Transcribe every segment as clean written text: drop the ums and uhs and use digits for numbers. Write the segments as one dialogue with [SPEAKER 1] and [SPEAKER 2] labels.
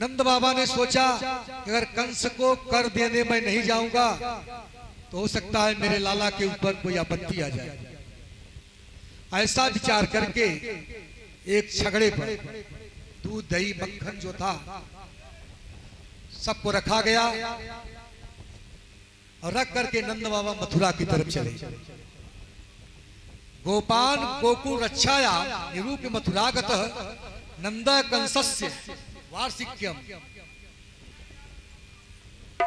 [SPEAKER 1] नंद बाबा ने सोचा कि अगर कंस को कर देने में नहीं जाऊंगा तो हो सकता है मेरे लाला के ऊपर कोई आपत्ति आ जाए। ऐसा विचार करके एक छगड़े पर दूध दही मक्खन जो था सबको रखा गया और रख करके नंद बाबा मथुरा की तरफ चले। गोपान गोकुल रक्षाया निरूप्य मथुरागतः नंद कंसस्य वार्षिक्यम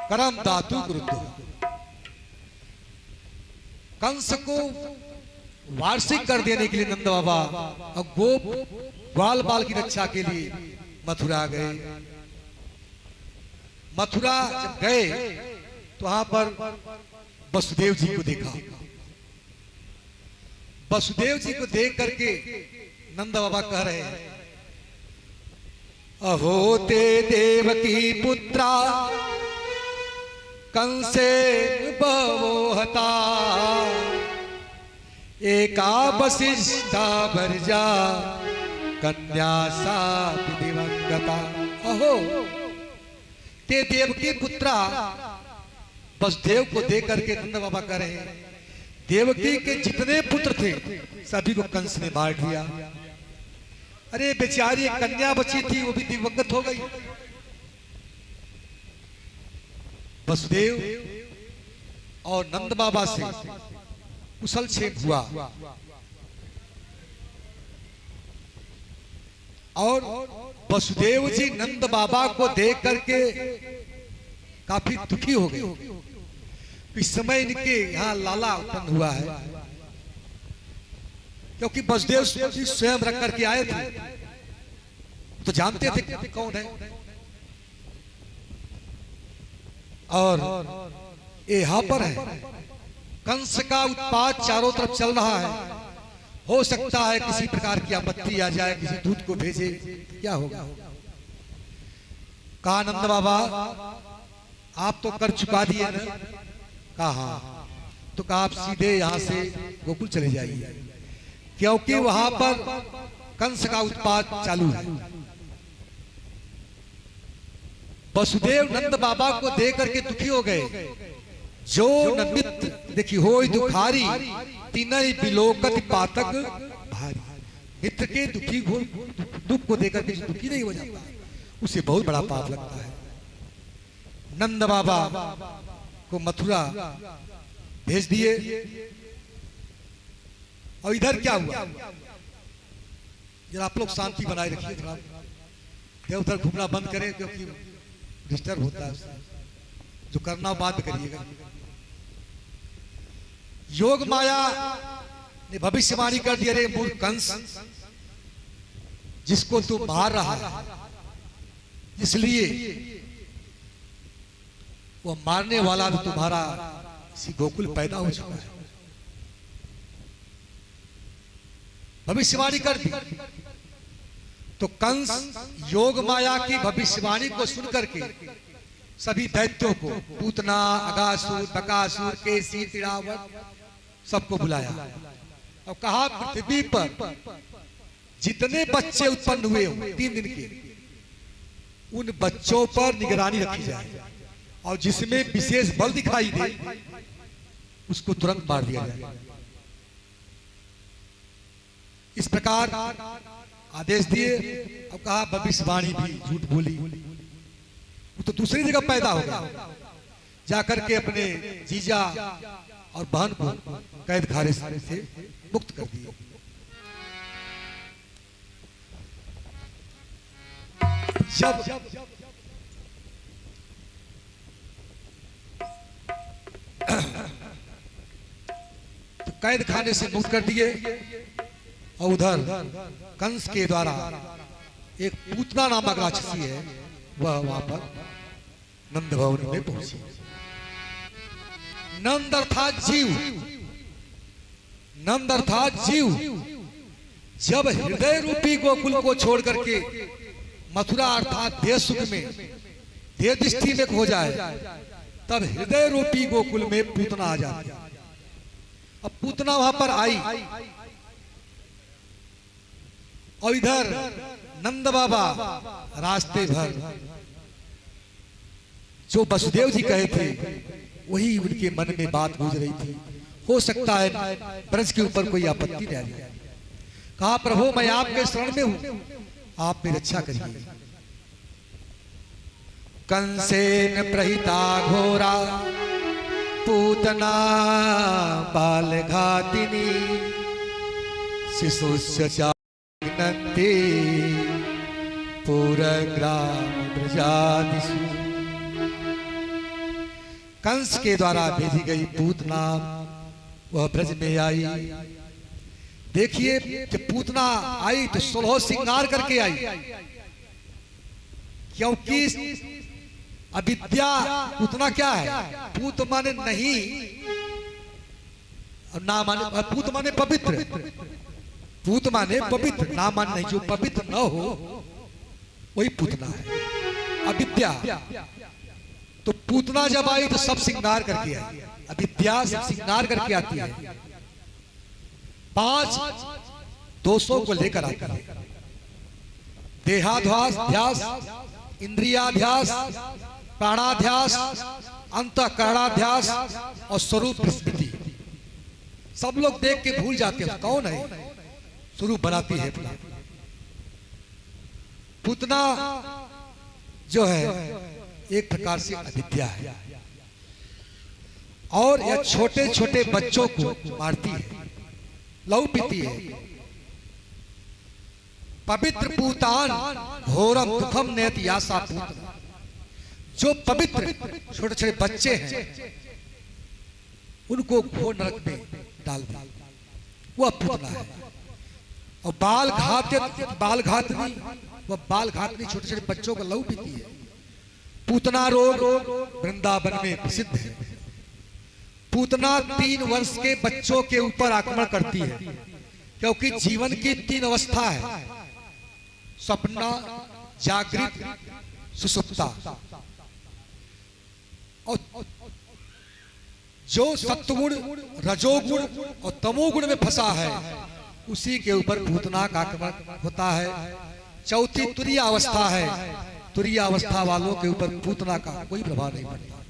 [SPEAKER 1] करम दातु गुरुद्ध। कंस को वार्षिक कर देने के लिए नंद बाबा और गोप ग्वाल बाल की रक्षा के लिए मथुरा गए। मथुरा जब गए तो वहां पर वसुदेव जी को देखा। वसुदेव जी को देख करके नंद बाबा कह रहे हैं, अहो ते देवकी पुत्रा कंसे बवोहता एका वसिष्ठा भरजा कन्या सा दिवंगता। अहो ते देवकी पुत्रा, वसुदेव को देख करके नंद बाबा कह रहे हैं देवकी के जितने पुत्र थे सभी को कंस ने मार दिया। अरे बेचारी कन्या बची थी वो भी दिवंगत हो गई। वसुदेव और नंद बाबा से कुशल क्षेम हुआ और वसुदेव जी नंद बाबा को देख करके काफी दुखी हो गए। इस समय इनके यहाँ लाला उत्पन्न हुआ है, क्योंकि वसुदेव स्वयं रख करके आए थे तो जानते थे कौन है। और ये यहाँ पर है कंस का उत्पात चारों तरफ चल रहा है। हो सकता है किसी प्रकार की आपत्ति आ जाए, किसी दूत को भेजे, क्या होगा। कहा नंद बाबा आप तो कर चुका दिए ना। कहा तो कहा आप सीधे यहां से गोकुल चले जाइए, क्योंकि वहां पर कंस का उत्पात चालू है। वसुदेव नंद बाबा को देख करके दुखी हो गए। जो नमित देखी हो दुखारी तीनई बिलोकत पातक भारी। मित्र के दुखी दुख को देकर के दुखी नहीं हो जाता, उसे बहुत बड़ा पाप लगता है। नंद बाबा को मथुरा भेज दिए। और इधर क्या हुआ जरा आप लोग शांति बनाए रखिए, थोड़ा इधर उधर घूमना बंद करें, क्योंकि डिस्टर्ब होता है। जो करना बात करिएगा। योग माया ने भविष्यवाणी कर दिया, रे मूर्ख कंस, जिसको तू मार रहा है इसलिए वो मारने वाला भी तुम्हारा इसी गोकुल पैदा हो चुका है। भविष्यवाणी कर दी। तो कंस योग माया की भविष्यवाणी को सुनकर के सभी दैत्यों को, पूतना, अगासुर, बकासुर, केसी, तिड़ावत, सबको बुलाया और कहा पृथ्वी पर जितने बच्चे उत्पन्न हुए हो 3 दिन के, उन बच्चों पर निगरानी रखी जाए और जिसमें विशेष बल दिखाई दे उसको तुरंत मार दिया जाए। इस प्रकार आदेश दिए। अब कहा भविष्यवाणी भी झूठ बोली, वो तो दूसरी जगह पैदा होगा। जाकर के अपने जीजा और बहन को कैद खाने से मुक्त कर दिया। जब तो कैद खाने से मुक्त कर दिए और उधर कंस के द्वारा एक पूतना नामक राक्षसी है, वह वहां पर नंद भवन में पहुंची। नंद अर्थात जीव, नंद अर्थात जीव जब हृदय रूपी गोकुल को छोड़ करके मथुरा अर्थात देह सुख में, देह दृष्टि में खो जाए, तब हृदय रूपी गोकुल में पूतना आ जाती है। अब पूतना वहां पर आई और इधर नंद बाबा रास्ते भर जो वसुदेव जी कहे थे वही उनके मन में बात गूंज रही थी। हो सकता है ब्रज के ऊपर कोई आपत्ति न आए। कहा प्रभु मैं आपके शरण में हूं, आप मेरी रक्षा करिए। कंसेन प्रहिता घोरा पूतना बाल घातिनी शिशुस्य चानन्ते पूरग्राम ब्रजादिषु। कंस के द्वारा भेजी गई पूतना वह ब्रज में आई। देखिए जब पूतना आई तो 16 श्रृंगार करके आई, क्योंकि अविद्या पूतना क्या है? पूत माने नहीं, ना माने पूत माने पवित्र, पूत माने पवित्र, ना माने नहीं। जो पवित्र न हो वही पूतना है, अविद्या। तो पूतना जब आई तो सब श्रृंगार करके आई। अविद्या सब श्रृंगार करके आती है, 5 दोषों को लेकर आती है। देहाध्यास, ध्यास, इंद्रियाध्यास, प्राणाध्यास, अंतःकरणाध्यास और स्वरूप स्मृति। सब लोग देख के भूल जाते हैं कौन है, स्वरूप बनाती है। पूतना जो है एक प्रकार से अविद्या है, और यह छोटे छोटे बच्चों को मारती है, लहू पीती है। पवित्र पूतान घोरम दुखम नेति यासा पूतना। जो पवित्र छोटे छोटे बच्चे हैं उनको घोर नरक में डाल दे, वह पूतना है। और बाल घातनी वह बाल घातनी छोटे छोटे बच्चों का लहू पीती है। पूतना रोग वृंदावन में प्रसिद्ध है। पूतना 3 वर्ष के बच्चों के ऊपर आक्रमण करती है, क्योंकि जीवन की 3 अवस्था है, स्वप्न, जागृत, सुषुप्ता। और जो सत्वगुण, रजोगुण और तमोगुण में फंसा है उसी के ऊपर पूतना का आक्रमण होता है। चौथी तुरीय अवस्था है, तुरीय अवस्था वालों के ऊपर पूतना का कोई प्रभाव नहीं पड़ता।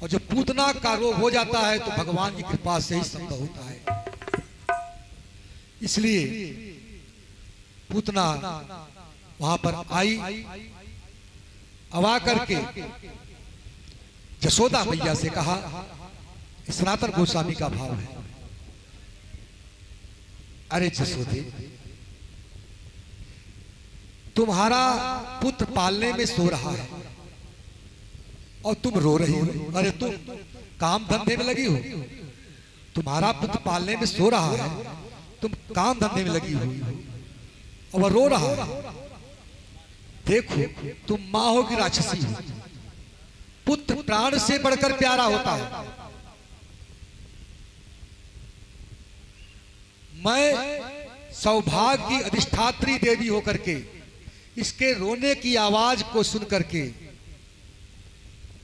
[SPEAKER 1] और जब पूतना का रोग हो जाता है तो भगवान की कृपा से ही संभव होता है। इसलिए पूतना वहां पर आई, अवा करके जसोदा मैया से कहा, सनातन गोस्वामी का भाव है, अरे जसोदे तुम्हारा पुत्र पालने में सो रहा है और तुम रो रही हो। अरे तुम काम धंधे में लगी हो, तुम्हारा पुत्र पालने में सो रहा है, तुम काम धंधे में लगी हुई हो और वह रो रहा है। देखो तुम मां हो कि राक्षसी हो। पुत्र प्राण से बढ़कर प्यारा होता है। मैं सौभाग्य की अधिष्ठात्री देवी होकर के इसके रोने की आवाज को सुन करके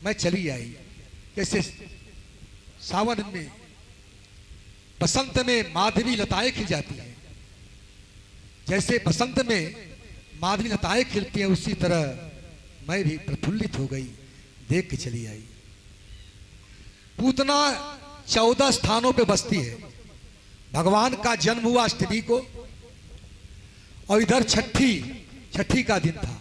[SPEAKER 1] मैं चली आई। जैसे सावन में, बसंत में माधवी लताएं खिल जाती हैं, जैसे बसंत में माधवी लताएं खिलती हैं, उसी तरह मैं भी प्रफुल्लित हो गई, देख के चली आई। पूतना 14 स्थानों पे बसती है। भगवान का जन्म हुआ अष्टमी को, और इधर छठी का दिन था।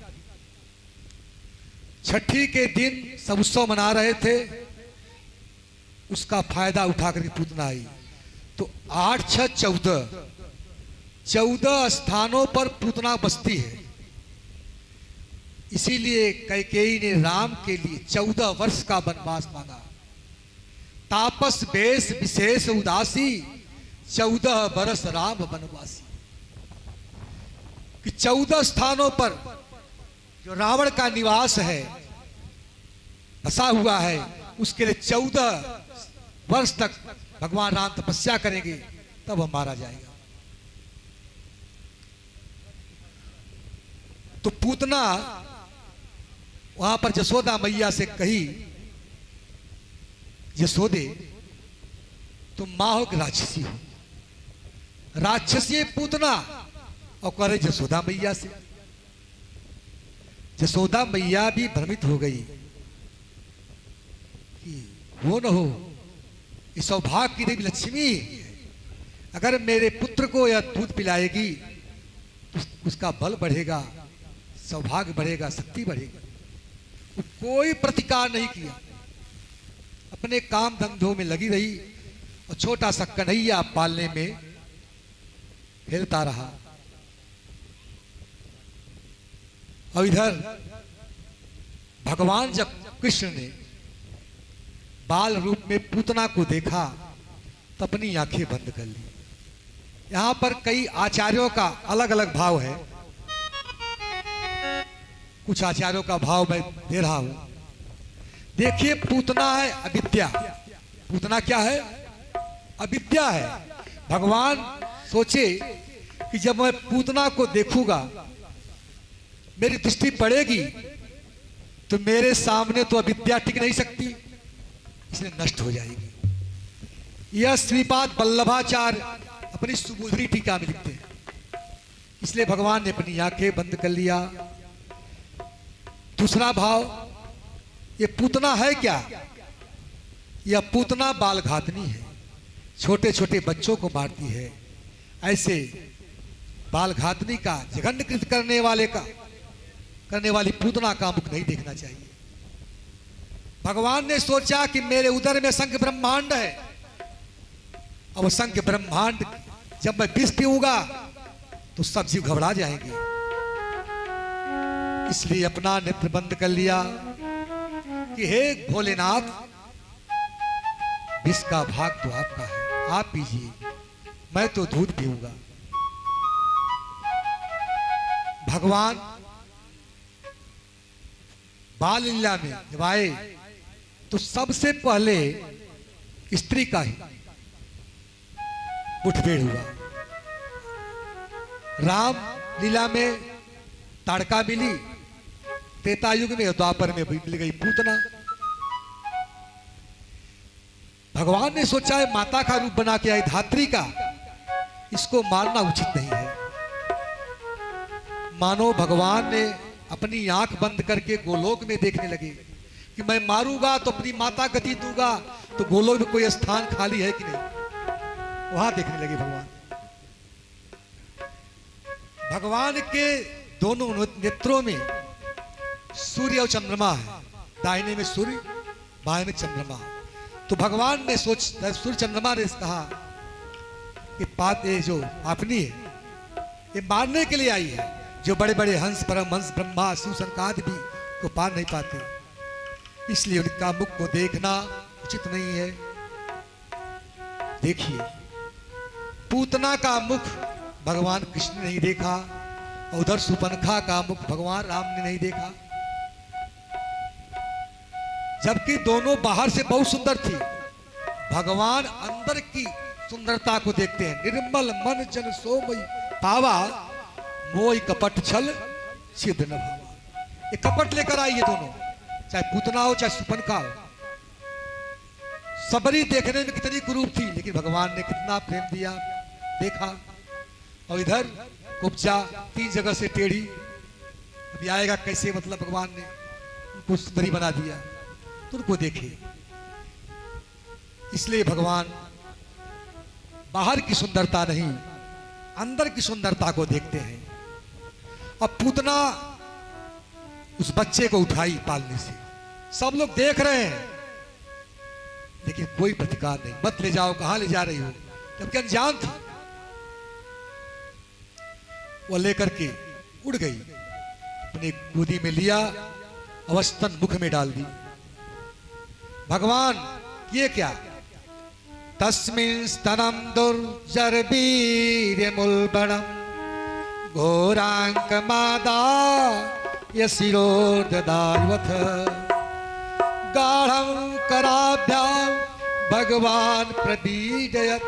[SPEAKER 1] छठी के दिन सब उत्सव मना रहे थे, उसका फायदा उठाकर के पूतना आई। तो 8, 6, 14 स्थानों पर पूतना बसती है। इसीलिए कैकेयी ने राम के लिए 14 वर्ष का वनवास मांगा। तापस वेश विशेष उदासी 14 बरस राम वनवासी। कि 14 स्थानों पर जो रावण का निवास है, बसा हुआ है, उसके लिए 14 वर्ष तक भगवान राम तपस्या करेंगे, तब वह मारा जाएगा। तो पूतना वहां पर जसोदा मैया से कही, यशोदे तुम मां हो कि राक्षसी हो? राक्षसी पूतना और करे जसोदा मैया से। जसोदा मैया भी भ्रमित हो गई कि वो न हो इस सौभाग्य की देवी लक्ष्मी अगर मेरे पुत्र को यह दूध पिलाएगी तो उसका बल बढ़ेगा, सौभाग्य बढ़ेगा, शक्ति बढ़ेगी। वो कोई प्रतिकार नहीं किया, अपने काम धंधों में लगी रही और छोटा सा कन्हैया पालने में खेलता रहा। और इधर भगवान जब कृष्ण ने बाल रूप में पूतना को देखा तो अपनी आंखें बंद कर ली। यहां पर कई आचार्यों का अलग अलग भाव है, कुछ आचार्यों का भाव मैं दे रहा हूं। देखिए, पूतना है अविद्या। पूतना क्या है? अविद्या है। भगवान सोचे कि जब मैं पूतना को देखूंगा, मेरी दृष्टि पड़ेगी तो मेरे सामने तो अविद्या टिक नहीं सकती, इसलिए नष्ट हो जाएगी। यह श्रीपाद वल्लभाचार्य अपनी सुबुधरी टीका में लिखते हैं। इसलिए भगवान ने अपनी आंखें बंद कर लिया। दूसरा भाव, ये पूतना है क्या? यह पूतना बाल घातनी है, छोटे छोटे बच्चों को मारती है। ऐसे बाल घातनी का, जघन्यकृत करने वाली पूतना का मुख नहीं देखना चाहिए। भगवान ने सोचा कि मेरे उदर में संख्य ब्रह्मांड है, और संख्य ब्रह्मांड जब मैं विष पीऊंगा तो सब जीव घबरा जाएंगे। इसलिए अपना नेत्र बंद कर लिया कि हे भोलेनाथ, विष का भाग तो आपका है, आप पीजिए, मैं तो दूध पीऊंगा। भगवान बाल लीला में जब आए तो सबसे पहले स्त्री का ही मुठभेड़ हुआ। राम लीला में ताड़का मिली, त्रेता युग में, द्वापर में मिल गई पूतना। भगवान ने सोचा है माता का रूप बना के आई धात्री का, इसको मारना उचित नहीं है। मानो भगवान ने अपनी आंख बंद करके गोलोक में देखने लगे कि मैं मारूंगा तो अपनी माता गति दूंगा, तो गोलोक में कोई स्थान खाली है कि नहीं, वहां देखने लगे भगवान। भगवान के दोनों नेत्रों में सूर्य और चंद्रमा है, दाहिने में सूर्य, बाएं में चंद्रमा। तो भगवान ने सूर्य चंद्रमा ने कहा कि ये जो पापनी है ये मारने के लिए आई है। जो बड़े बड़े हंस, परमहंस, ब्रह्मा, शिव, सनकादि भी को पार नहीं पाते, इसलिए उनका मुख को देखना उचित नहीं है। देखिए, पूतना का मुख भगवान कृष्ण ने नहीं देखा, और उधर सुपनखा का मुख भगवान राम ने नहीं देखा, जबकि दोनों बाहर से बहुत सुंदर थी। भगवान अंदर की सुंदरता को देखते हैं। निर्मल मन जन सोमय पावा, मोह कपट छल सिद्ध न भावा। ये कपट लेकर आई ये दोनों, चाहे पूतना हो चाहे सुपनखा हो। सबरी देखने में कितनी कुरूप थी, लेकिन भगवान ने कितना प्रेम दिया, देखा। और इधर कुब्जा 3 जगह से टेढ़ी, अभी आएगा कैसे, मतलब भगवान ने उनको सुंदरी बना दिया, तो उनको देखे। इसलिए भगवान बाहर की सुंदरता नहीं, अंदर की सुंदरता को देखते हैं। अब पूतना उस बच्चे को उठाई पालने से, सब लोग देख रहे हैं, लेकिन कोई प्रतिकार नहीं। मत ले जाओ, कहां ले जा रही हो, जबकि अनजान थी। वो लेकर के उड़ गई, अपनी गोदी में लिया, अवस्थन मुख में डाल दी। भगवान ये क्या? तस्मिन् स्तनम दुर्जरवीर्यमुल्बणम् घोरांकमादाय शिरोर्ददावथ गाढ़ं कराभ्यां भगवान प्रबीजयत्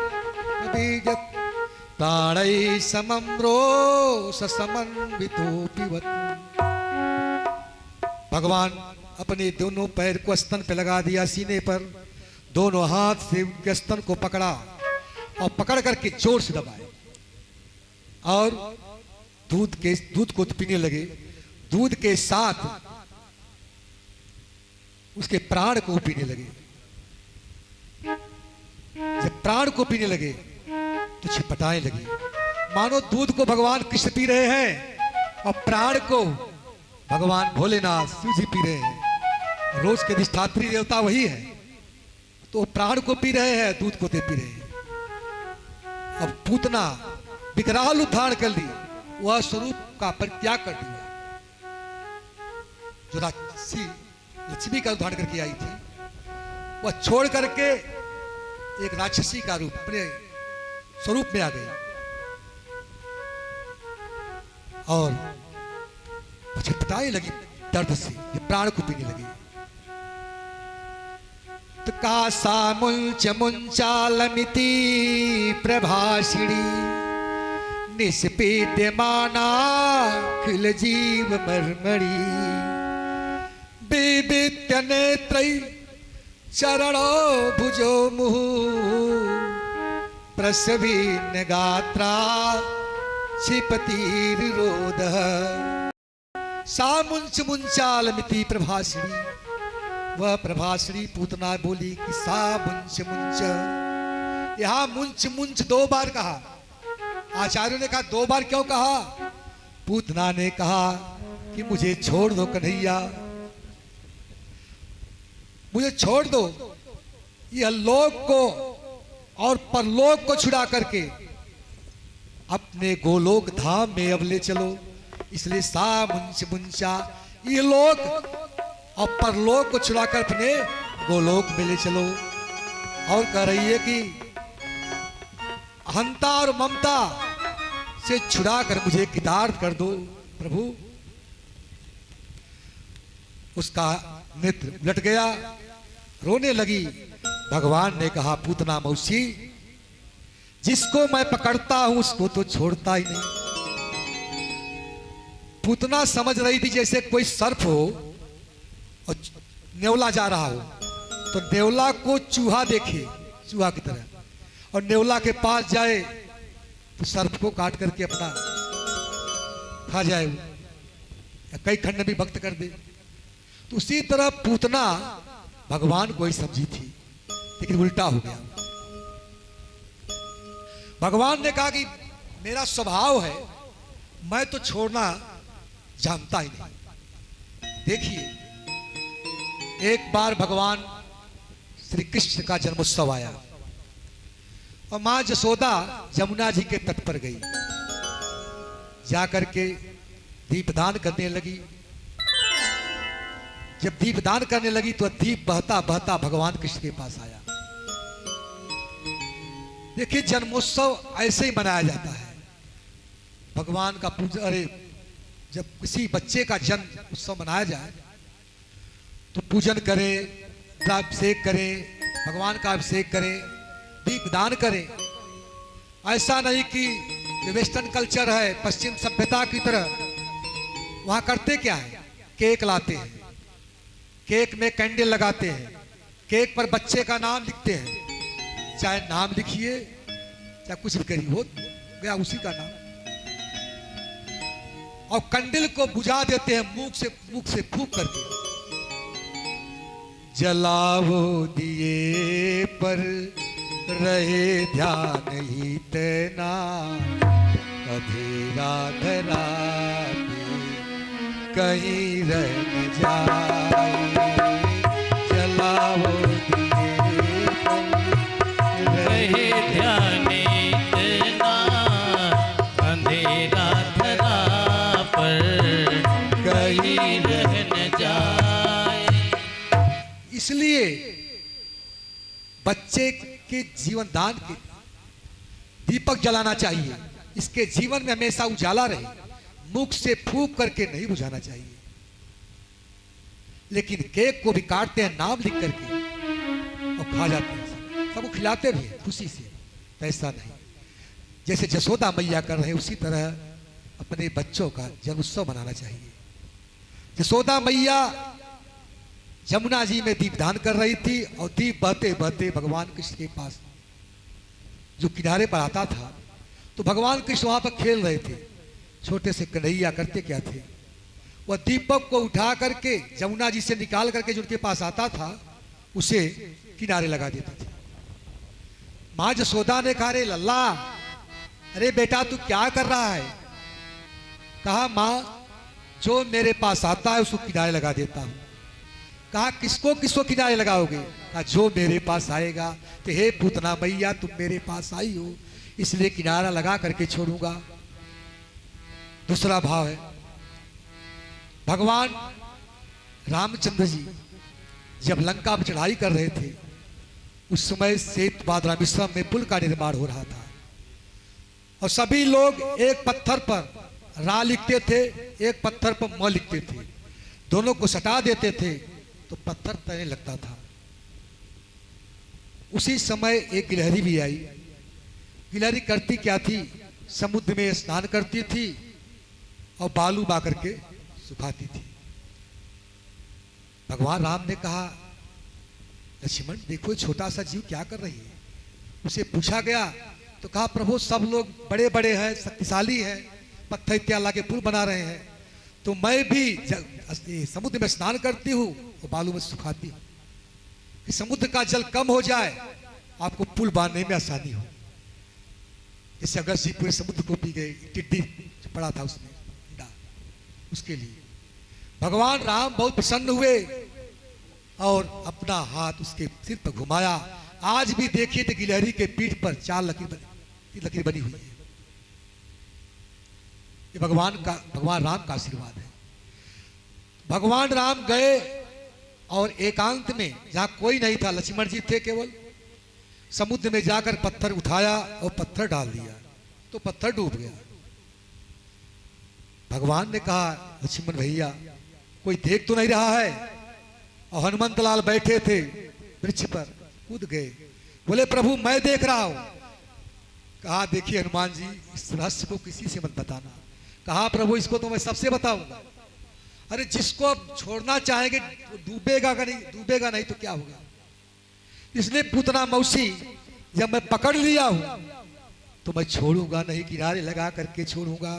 [SPEAKER 1] प्राणैः समं रोषसमन्वितो पिबत्। भगवान अपने दोनों पैर को स्तन पे लगा दिया, सीने पर, दोनों हाथ से उनके स्तन को पकड़ा और पकड़ करके जोर से दबाए, और दूध को पीने लगे, दूध के साथ उसके प्राण को पीने लगे। जब प्राण को पीने लगे तो छटपटाने लगी, मानो दूध को भगवान कृष्ण पी रहे हैं और प्राण को भगवान भोलेनाथ शिव जी पी रहे हैं। रोज के अधिष्ठात्री देवता वही है, तो प्राण को पी रहे हैं, दूध को पी रहे हैं। अब पूतना विकराल उद्धार कर ली, वह स्वरूप का परित्याग कर दिया। जो राक्षसी लक्ष्मी का उद्धार करके आई थी, वह छोड़ करके एक राक्षसी का रूप अपने स्वरूप में आ गई और छटपटाने लगी दर्द से, ये प्राण को पीने लगी। तो कासा मुंच मुंचालमिति प्रभाषिणी निष्पेद्यमाना खिल जीव मर्मणि विदित्य नेत्रै चरणो भुजो मुहु प्रसवीन गात्रा क्षिपतिरोधः। सा मुंच मुंचालमिति प्रभाषिणी, वह प्रभाषिणी पूतना बोली कि सा मुंच मुंच। यहां मुंच मुंच 2 बार कहा। आचार्यों ने कहा 2 बार क्यों कहा? पूतना ने कहा कि मुझे छोड़ दो कन्हैया, मुझे छोड़ दो, यह लोक को और परलोक को छुड़ा करके अपने गोलोक धाम में अब ले चलो। इसलिए सा मुंच मुंचा, ये लोक और परलोक को छुड़ाकर अपने गोलोक में ले चलो। और कह रही है कि अहंता और ममता से छुड़ाकर मुझे कृतार्थ कर दो प्रभु। उसका नेत्र उलट गया, रोने लगी। भगवान ने कहा पूतना मौसी, जिसको मैं पकड़ता हूं उसको तो छोड़ता ही नहीं। पूतना समझ रही थी जैसे कोई सर्प हो और नेवला जा रहा हो, तो नेवला को चूहा देखे, चूहा की तरह, और नेवला के पास जाए तो सर्प को काट करके अपना खा जाए, या कई खंड भी भक्त कर दे। तो उसी तरह पूतना भगवान को ही समझी थी, लेकिन उल्टा हो गया। भगवान ने कहा कि मेरा स्वभाव है, मैं तो छोड़ना जानता ही नहीं। देखिए, एक बार भगवान श्री कृष्ण का जन्मोत्सव आया और मां जसोदा यमुना जी के तट पर गई, जाकर के दीपदान करने लगी। जब दीपदान करने लगी तो दीप बहता बहता भगवान कृष्ण के पास आया। देखिए, जन्मोत्सव ऐसे ही मनाया जाता है। भगवान का पूजा, अरे जब किसी बच्चे का जन्म उत्सव मनाया जाए तो पूजन करें, अभिषेक करें, भगवान का अभिषेक करें, दीपदान करें। ऐसा नहीं कि जो वेस्टर्न कल्चर है, पश्चिम सभ्यता की तरह, वहां करते क्या है, केक लाते हैं, केक में कैंडल लगाते हैं, केक पर बच्चे का नाम लिखते हैं। चाहे नाम लिखिए चाहे कुछ भी करिए, हो गया उसी का नाम। और कैंडल को बुझा देते हैं मुख से फूंक करके। जलाओ दिए पर रहे ध्यान ही तेना, अंधेरा धरा कहीं रह न जाए। जलाओ दिए पर रहे ध्यान इतना, अंधेरा धरा पर कहीं रह न जाए। इसलिए बच्चे के जीवन दान के दीपक जलाना चाहिए, इसके जीवन में हमेशा उजाला रहे, मुख से फूंक करके नहीं बुझाना चाहिए। लेकिन केक को भी काटते हैं नाम लिख करके और खा जाते हैं, सबको खिलाते भी हैं खुशी से। ऐसा नहीं, जैसे जसोदा मैया कर रहे हैं उसी तरह अपने बच्चों का जन्मोत्सव मनाना चाहिए। जसोदा मैया यमुना जी में दीपदान कर रही थी और दीप बहते बहते भगवान कृष्ण के पास जो किनारे पर आता था, तो भगवान कृष्ण वहां पर खेल रहे थे, छोटे से कन्हैया करते क्या थे, वह दीपक को उठा करके जमुना जी से निकाल करके जो उनके पास आता था उसे किनारे लगा देते थे। माँ जसोदा ने कहा, अरे लल्ला, अरे बेटा तू क्या कर रहा है? कहा माँ, जो मेरे पास आता है उसको किनारे लगा देता हूं। कहा किसको किसको किनारे लगाओगे? कहा जो मेरे पास आएगा। तो हे पूतना मैया, तुम मेरे पास आई हो इसलिए किनारा लगा करके छोड़ूंगा। दूसरा भाव है, भगवान रामचंद्र जी जब लंका पर चढ़ाई कर रहे थे उस समय सेतुबाद मिश्रम में पुल का निर्माण हो रहा था और सभी लोग एक पत्थर पर रा लिखते थे, एक पत्थर पर म लिखते थे। दोनों को सटा देते थे तो पत्थर तैरने लगता था। उसी समय एक गिलहरी भी आई। गिलहरी करती क्या थी, समुद्र में स्नान करती थी और बालू बा करके सुखाती थी। भगवान राम ने कहा, लक्ष्मण देखो छोटा सा जीव क्या कर रही है। उसे पूछा गया तो कहा, प्रभु सब लोग बड़े बड़े हैं, शक्तिशाली हैं, पत्थर इत्यादि ला के पुल बना रहे हैं, तो मैं भी समुद्र में स्नान करती हूँ और बालू में सुखाती हूँ कि समुद्र का जल कम हो जाए, आपको पुल बांधने में आसानी हो। जैसे अगर सी पूरे समुद्र को पी गए, टिड्डी पड़ा था उसमें उसके लिए भगवान राम बहुत प्रसन्न हुए और अपना हाथ उसके सिर पर घुमाया। आज भी देखिए तो गिलहरी के पीठ पर 4 लकीर बनी हुई है। ये भगवान राम का आशीर्वाद है। भगवान राम गए और एकांत में जहां कोई नहीं था, लक्ष्मण जी थे केवल, समुद्र में जाकर पत्थर उठाया और पत्थर डाल दिया तो पत्थर डूब गया। भगवान ने कहा, लक्ष्मण भैया कोई देख तो नहीं रहा है? और हनुमंत लाल बैठे थे वृक्ष पर, कूद गए, बोले प्रभु मैं देख रहा हूं। कहा देखिए हनुमान जी, इस रहस्य को किसी से मत बताना। कहा प्रभु इसको तो मैं सबसे बताऊंगा। अरे जिसको छोड़ना चाहेंगे डूबेगा नहीं तो क्या होगा। इसलिए पूतना मौसी, जब मैं पकड़ लिया हूं तो मैं छोड़ूंगा नहीं, किनारे लगा करके छोड़ूंगा।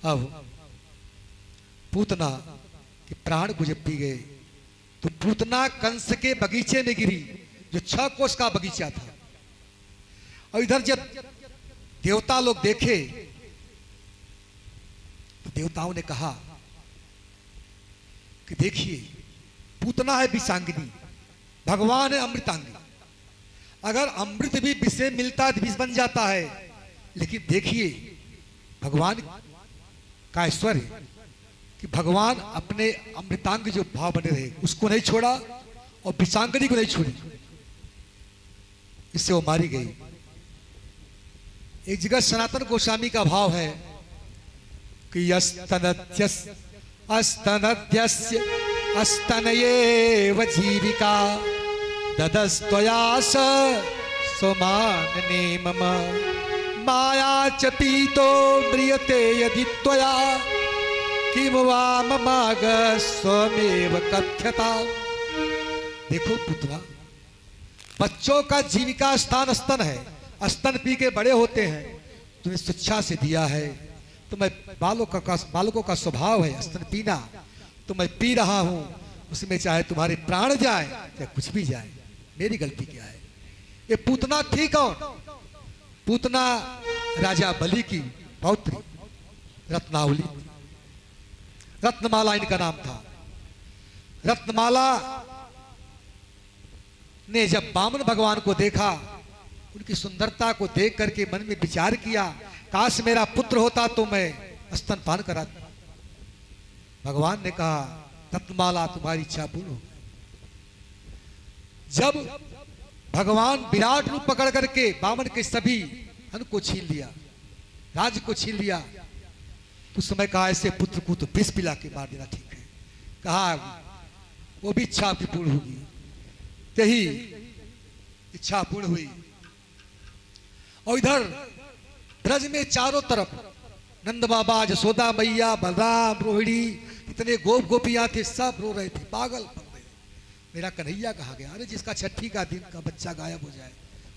[SPEAKER 1] अब पूतना के प्राण को जब पी गए तो पूतना कंस के बगीचे में गिरी, जो 6 कोस का बगीचा था। और इधर जब देवता लोग देखे तो देवताओं ने कहा कि देखिए पूतना है विषांगिनी, भगवान है अमृतांगी। अगर अमृत भी विष से मिलता है तो विष बन जाता है, लेकिन देखिए भगवान का ऐश्वर्य है कि भगवान अपने अमृतांग जो भाव बने रहे उसको नहीं छोड़ा और विषांगनी को नहीं छोड़ी, इससे वो मारी गई। एक जगह सनातन गोस्वामी का भाव है कि अस्तनद्यस्य अस्तनयेव जीविका ददस्त्वयास सोमानने मम माया च पीतो म्रियते यदि त्वया किम वा ममाग स्वमेव कथ्यता। देखो पुत्रा, बच्चों का जीविका स्थान स्तन है, स्तन पी के बड़े होते हैं। तुम्हें शिक्षा से दिया है, तुम्हें बालकों का स्वभाव है स्तन पीना, तो मैं पी रहा हूं, उसमें चाहे तुम्हारे प्राण जाए चाहे कुछ भी जाए, मेरी गलती क्या है। ये पूतना थी कौन? पूतना राजा बलि की पौत्री रत्नावली, रत्नमाला इनका नाम था। रत्नमाला ने जब वामन भगवान को देखा, उनकी सुंदरता को देख करके मन में विचार किया, काश मेरा पुत्र होता तो मैं स्तनपान कराता। भगवान ने कहा, रत्नमाला तुम्हारी इच्छा पूर्ण हो। जब भगवान विराट रूप पकड़ करके वामन के सभी धन को छीन लिया, राज्य को छीन लिया, तो उस समय कहा ऐसे पुत्र को तो विष पिला के मार देना ठीक है। कहा वो भी इच्छा आपकी पूर्ण होगी। यही इच्छा पूर्ण हुई। और इधर ब्रज में चारों तरफ नंद बाबा, जसोदा मैया, बलराम, रोहिणी, इतने गोप गोपियां थे, सब रो रहे थे, पागल बन गए। मेरा कन्हैया कहाँ गया? अरे जिसका छठी का दिन का बच्चा गायब हो जाए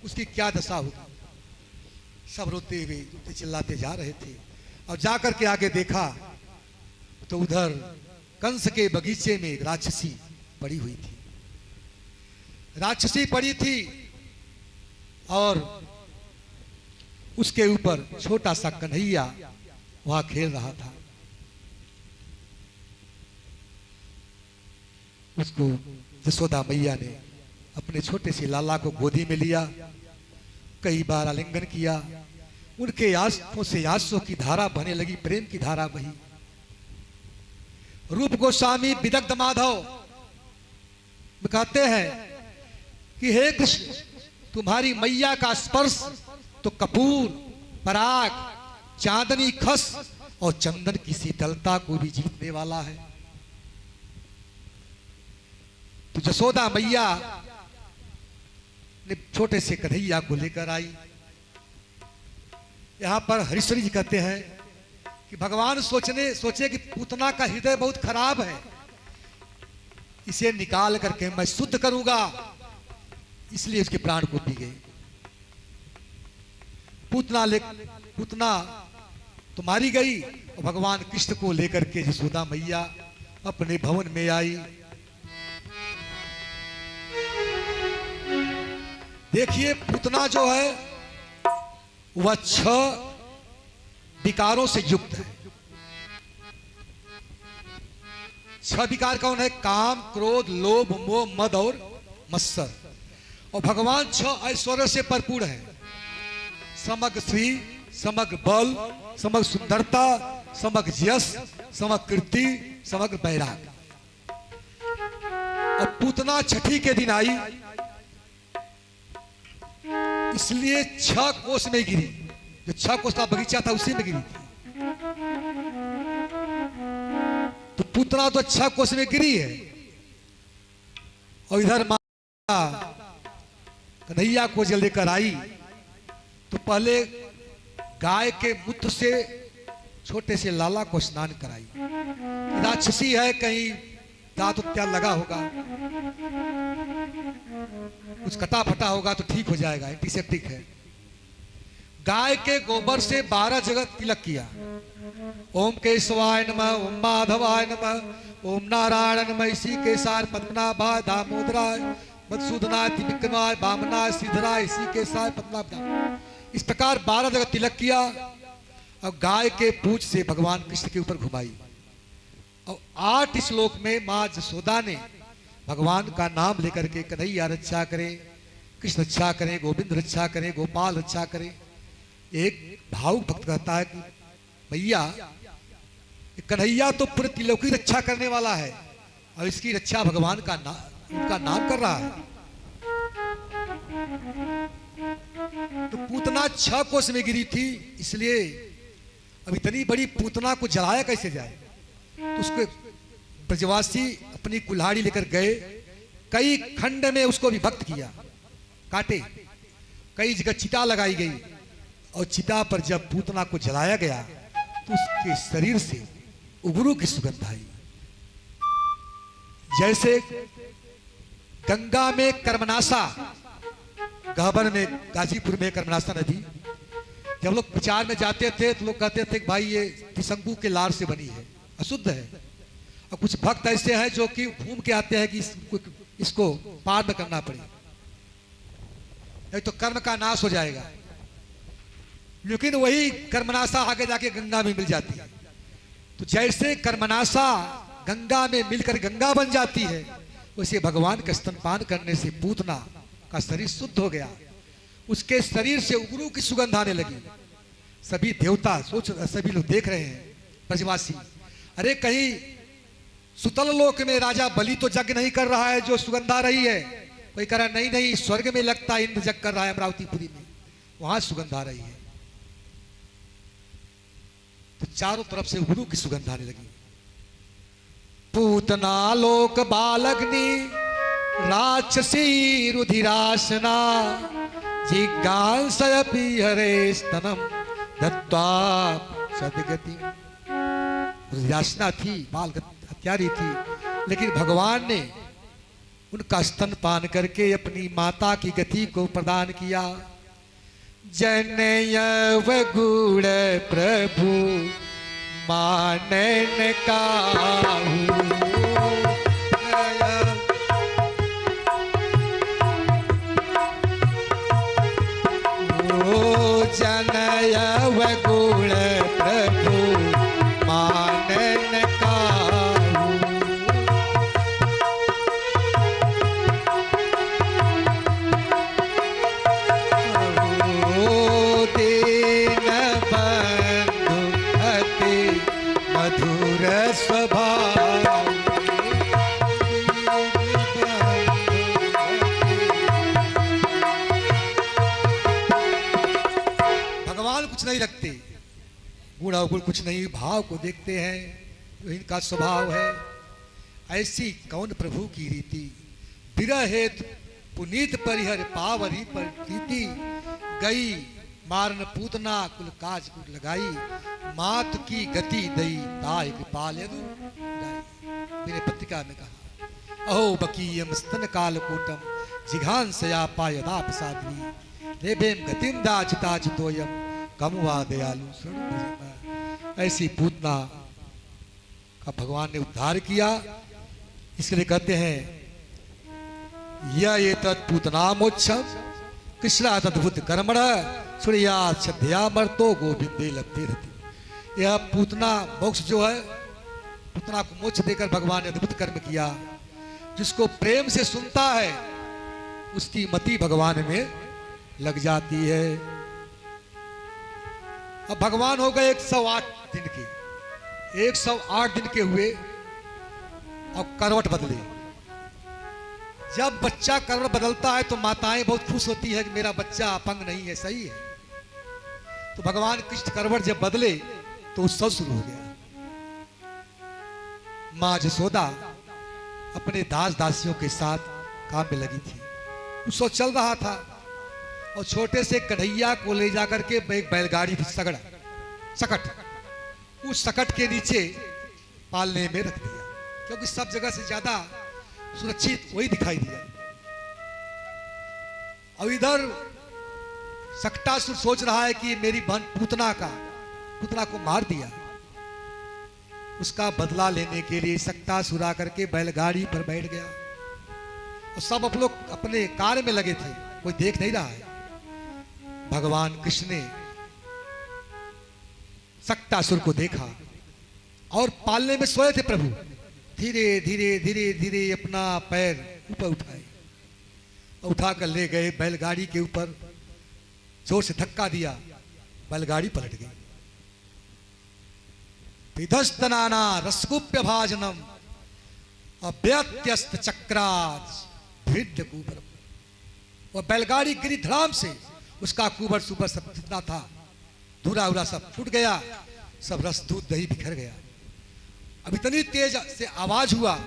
[SPEAKER 1] उसकी क्या दशा होगी। सब रोते हुए चिल्लाते जा रहे थे। और जाकर के आगे देखा तो उधर कंस के बगीचे में एक राक्षसी पड़ी हुई थी। राक्षसी पड़ी थी और उसके ऊपर छोटा सा कन्हैया वहां खेल रहा था। उसको यशोदा मैया ने अपने छोटे से लाला को गोदी में लिया, कई बार आलिंगन किया। उनके आंखों से आंसू की धारा बहने लगी, प्रेम की धारा बही। रूप गोस्वामी विदग्ध माधव कहते हैं कि हे कृष्ण, तुम्हारी मैया का स्पर्श तो कपूर, पराग, चांदनी खस और चंदन की शीतलता को भी जीतने वाला है। तो यशोदा मैया ने छोटे से कन्हैया को लेकर आई। यहां पर हरीश्वरी जी कहते हैं कि भगवान सोचे कि पूतना का हृदय बहुत खराब है, इसे निकाल करके मैं शुद्ध करूंगा, इसलिए उसके प्राण को पी गए। पूतना तो मारी गई और भगवान कृष्ण को लेकर के यशोदा मैया अपने भवन में आई। देखिए पूतना जो है वह 6 विकारों से युक्त है। 6 विकार कौन है? काम, क्रोध, लोभ, मोह, मद और मत्सर। और भगवान 6 ऐश्वर्य से भरपूर है। समग्र श्री, समग्र बल, समग्र सुंदरता, समग्र यश, समग्र कीर्ति, समग्र वैराग। और पूतना छठी के दिन आई, इसलिए 6 कोस में गिरी। जो 6 कोस का बगीचा था उसी में गिरी थी। तो पूतना तो 6 कोस में गिरी है। और इधर माता कन्हैया को जल लेकर आई तो पहले गाय के मूत्र से छोटे से लाला को स्नान कराई। राक्षसी है, कहीं दांत त्याग लगा होगा, कुछ कटा फटा होगा तो ठीक हो जाएगा, एंटीसेप्टिक है। गाय के गोबर से 12 जगह तिलक किया। ओम केशवाय नमः, ओम माधवाय नमः, ओम नारायण नमः, इसी केसार पद्मनाभाय दामोदराय मधुसूदनाय त्रिविक्रमाय वामनाय श्रीधराय, इसी केसार पद्मनाभ। इस प्रकार 12 जगह तिलक किया और गाय के पूंछ से भगवान कृष्ण के ऊपर घुमाई। और 8 श्लोक में मां यशोदा ने भगवान का नाम लेकर के कन्हैया रक्षा करे, कृष्ण रक्षा करे, गोविंद रक्षा करे, गोपाल रक्षा करे। एक भावुक भक्त कहता है कि भैया कन्हैया तो पूरे त्रिलोक की रक्षा करने वाला है और इसकी रक्षा भगवान का उनका नाम कर रहा है। तो पूतना 6 कोस में गिरी थी, इसलिए अब इतनी बड़ी पूतना को जलाया कैसे जाए। तो उसके ब्रजवासी अपनी कुल्हाड़ी लेकर गए, कई खंड में उसको विभक्त किया, काटे, कई जगह चिता लगाई गई। और चिता पर जब पूतना को जलाया गया तो उसके शरीर से उगरू की सुगंध आई। जैसे गंगा में कर्मनाशा, गहबर में, गाजीपुर में कर्मनाशा नदी, जब लोग विचार में जाते थे तो लोग कहते थे कि भाई ये त्रिशंकु के लार से बनी है, अशुद्ध है। और कुछ भक्त ऐसे हैं जो कि घूम के आते हैं कि इसको पार न करना पड़े, नहीं तो कर्म का नाश हो जाएगा। लेकिन वही कर्मनाशा आगे जाके गंगा में मिल जाती है। तो जैसे कर्मनाशा गंगा में मिलकर गंगा बन जाती है, वैसे भगवान का स्तनपान करने से पूतना का शरीर शुद्ध हो गया। उसके शरीर से उगरू की सुगंध आने लगी। सभी देवता सभी लोग देख रहे हैं, ब्रजवासी, अरे कहीं सुतल लोक में राजा बलि तो यज्ञ नहीं कर रहा है जो सुगंध आ रही है। कोई कह रहा नहीं नहीं, स्वर्ग में लगता है इंद्र यज्ञ कर रहा है अमरावतीपुरी में, वहां सुगंध आ रही है। तो चारों तरफ से उगरू की सुगंध आने लगी। पूतना लोक बालग्नि राक्षसी रुधिरासना जिज्ञासयपि हरे स्तनम दत्वा सदगति। रुधिरासना थी, बाल हत्यारी थी, लेकिन भगवान ने उनका स्तन पान करके अपनी माता की गति को प्रदान किया। जनयव गुण प्रभु मानन काहू। जनयव गुण प्रभु मानन काहू। दीन बंधु अति मधुर स्वभाव। भगवान कुछ नहीं रखते, गुण अवगुण कुछ नहीं, भाव को देखते हैं जो इनका स्वभाव है। ऐसी कौन प्रभु की रीति, विरह हेतु पुनीत परिहर पावरी पर प्रीति। गई मारन पूतना कुल काज कुल लगाई, मात की गति दई ताय कृपाल यदु जाई। मेरे पत्रिका में कहा अहो बकीयम स्तन काल कोटम जिघान सया पायदा प्रसादी देवेम गतिम दाचिता चितोयम कमुआ दयालु शरण। ऐसी पूतना का भगवान ने उद्धार किया। इसके लिए कहते हैं ये तत्पूतना मोक्षम कृष्णा तद्भुत कर्मण सूर्या श्रद्धया मर्तो गोविंदे लभते रहती। यह पूतना मोक्ष जो है, पूतना को मोक्ष देकर भगवान ने अद्भुत कर्म किया। जिसको प्रेम से सुनता है उसकी मति भगवान में लग जाती है। अब भगवान हो गए 108 दिन के, 108 दिन के हुए और करवट बदले। जब बच्चा करवट बदलता है तो माताएं बहुत खुश होती है कि मेरा बच्चा अपंग नहीं है, सही है। तो भगवान कृष्ण करवट जब बदले तो उत्सव शुरू हो गया। मां जसोदा अपने दास दासियों के साथ काम में लगी थी। उत्सव चल रहा था और छोटे से कन्हैया को ले जाकर के एक बैलगाड़ी थी, सकट, उस सकट के नीचे पालने में रख दिया, क्योंकि सब जगह से ज्यादा सुरक्षित वही दिखाई दिया। अब इधर सक्टासुर सोच रहा है कि मेरी बहन पूतना को मार दिया, उसका बदला लेने के लिए सक्टासुर आकर के बैलगाड़ी पर बैठ गया और सब आप लोग अपने कार्य में लगे थे, कोई देख नहीं रहा है। भगवान कृष्ण ने सक्टासुर को देखा और पालने में सोए थे प्रभु। धीरे धीरे धीरे धीरे अपना पैर ऊपर उठाए और उठाकर ले गए बैलगाड़ी के ऊपर, जोर से धक्का दिया, बैलगाड़ी पलट गई। विधस्तनाना रसगुप्य भाजनम अव्यत्यस्त चक्राज भिद्ध कुबर। और बैलगाड़ी गिरी धड़ाम से, उसका कुबर सुबर सब जितना था धूरा उरा सब फूट गया, सब रस दूध दही बिखर गया। अब इतनी तेज से आवाज हुआ,